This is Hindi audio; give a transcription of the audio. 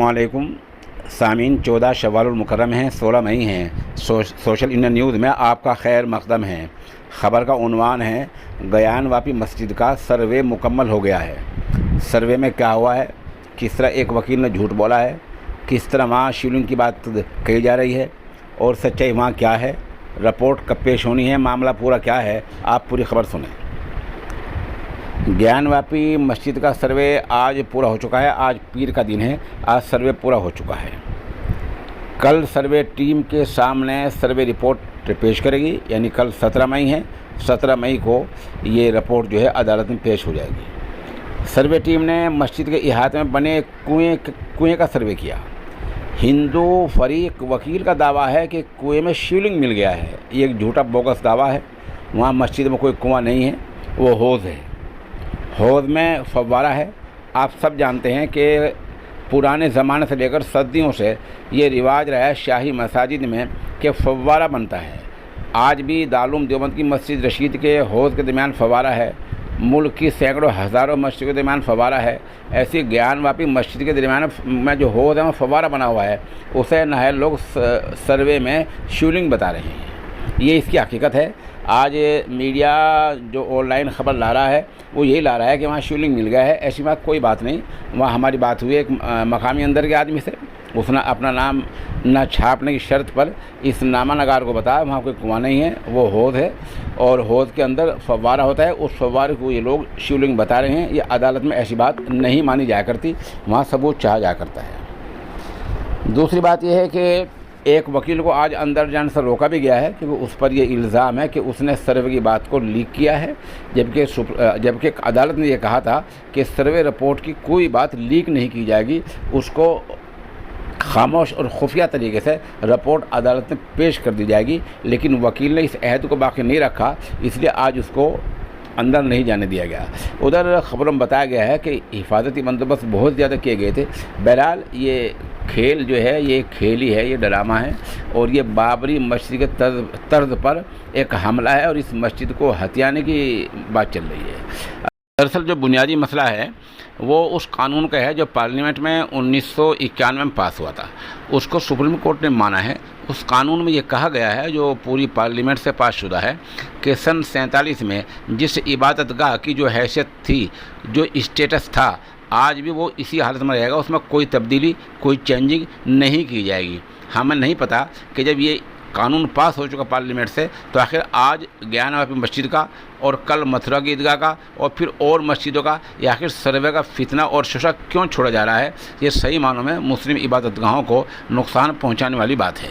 अस्सलामुअलैकुम सामीन, 14 शव्वालुल मुकर्रम है, 16 मई हैं। सोशल इंडिया न्यूज़ में आपका खैर मकदम है। ख़बर का उन्वान है, गयानवापी मस्जिद का सर्वे मुकम्मल हो गया है। सर्वे में क्या हुआ है, किस तरह एक वकील ने झूठ बोला है, किस तरह वहाँ शिवलिंग की बात कही जा रही है और सच्चाई वहाँ क्या है, रिपोर्ट कब पेश होनी है, मामला पूरा क्या है, आप पूरी खबर सुनें। ज्ञानवापी मस्जिद का सर्वे आज पूरा हो चुका है। आज पीर का दिन है, आज सर्वे पूरा हो चुका है। कल सर्वे टीम के सामने सर्वे रिपोर्ट पेश करेगी, यानी कल 17 मई है। 17 मई को ये रिपोर्ट जो है अदालत में पेश हो जाएगी। सर्वे टीम ने मस्जिद के इहाते में बने कुएं का सर्वे किया। हिंदू फरीक वकील का दावा है कि कुएं में शिवलिंग मिल गया है। ये एक झूठा बोगस दावा है। वहाँ मस्जिद में कोई कुआं नहीं है, वो हौज़ है। हौज़ में फव्वारा है। आप सब जानते हैं कि पुराने ज़माने से लेकर सदियों से ये रिवाज रहा है शाही मसाजिद में कि फव्वारा बनता है। आज भी दारुल देवबंद की मस्जिद रशीद के हौज़ के दरमियान फव्वारा है। मुल्क की सैकड़ों हज़ारों मस्जिद के दरमियान फव्वारा है। ऐसी ज्ञानवापी मस्जिद के दरमियान में जो हौज़ है वहाँ फव्वारा बना हुआ है, उसे नहाए लोग सर्वे में शिवलिंग बता रहे हैं। ये इसकी हकीकत है। आज मीडिया जो ऑनलाइन ख़बर ला रहा है वो यही ला रहा है कि वहाँ शिवलिंग मिल गया है। ऐसी बात कोई बात नहीं। वहाँ हमारी बात हुई एक मकामी अंदर के आदमी से, उसने अपना नाम न छापने की शर्त पर इस नामा नगार को बताया वहाँ कोई कुआं नहीं है, वो हौज़ है और हौज़ के अंदर फव्वारा होता है। उस फव्वारे को ये लोग शिवलिंग बता रहे हैं। ये अदालत में ऐसी बात नहीं मानी जाया करती, वहाँ सबूत चाहा जा करता है। दूसरी बात यह है कि एक वकील को आज अंदर जाने से रोका भी गया है क्योंकि उस पर यह इल्ज़ाम है कि उसने सर्वे की बात को लीक किया है, जबकि अदालत ने यह कहा था कि सर्वे रिपोर्ट की कोई बात लीक नहीं की जाएगी, उसको खामोश और खुफिया तरीके से रिपोर्ट अदालत में पेश कर दी जाएगी। लेकिन वकील ने इस अहद को बाकी नहीं रखा, इसलिए आज उसको अंदर नहीं जाने दिया गया। उधर खबरों में बताया गया है कि हिफाजती बंदोबस्त बहुत ज़्यादा किए गए थे। बहरहाल ये खेल जो है ये खेल ही है, ये ड्रामा है और ये बाबरी मस्जिद के तर्ज पर एक हमला है और इस मस्जिद को हथियाने की बात चल रही है। दरअसल जो बुनियादी मसला है वो उस कानून का है जो पार्लियामेंट में 1991 में पास हुआ था। उसको सुप्रीम कोर्ट ने माना है। उस कानून में ये कहा गया है, जो पूरी पार्लियामेंट से पास शुदा है, कि सन 47 में जिस इबादतगाह की जो हैसियत थी, जो स्टेटस था, आज भी वो इसी हालत में रहेगा। उसमें कोई तब्दीली, कोई चेंजिंग नहीं की जाएगी। हमें नहीं पता कि जब ये कानून पास हो चुका पार्लियामेंट से तो आखिर आज ज्ञानवापी मस्जिद का और कल मथुरा की ईदगाह का और फिर और मस्जिदों का ये आखिर सर्वे का फितना और शोषा क्यों छोड़ा जा रहा है। ये सही मानों में मुस्लिम इबादतगाहों को नुकसान पहुंचाने वाली बात है।